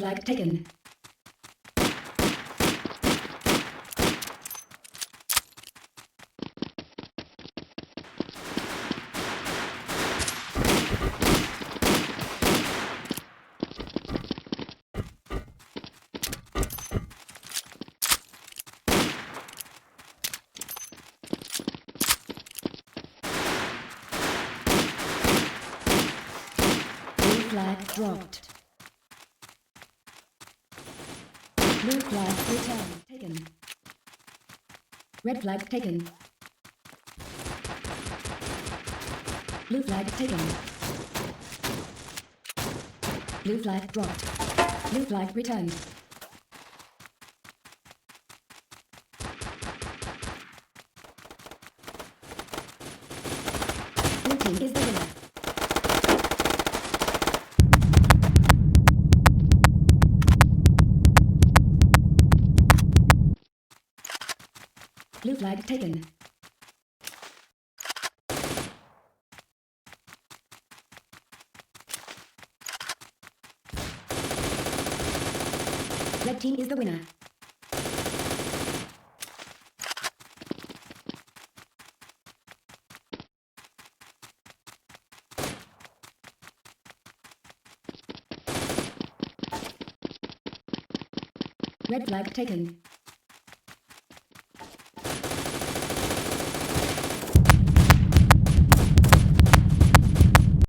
flag taken. Flag dropped. Blue flag returned. Taken. Red flag taken. Blue flag taken. Blue flag dropped. Blue flag returned. Blue team is the winner. Blue flag taken. Red team is the winner. Red flag taken.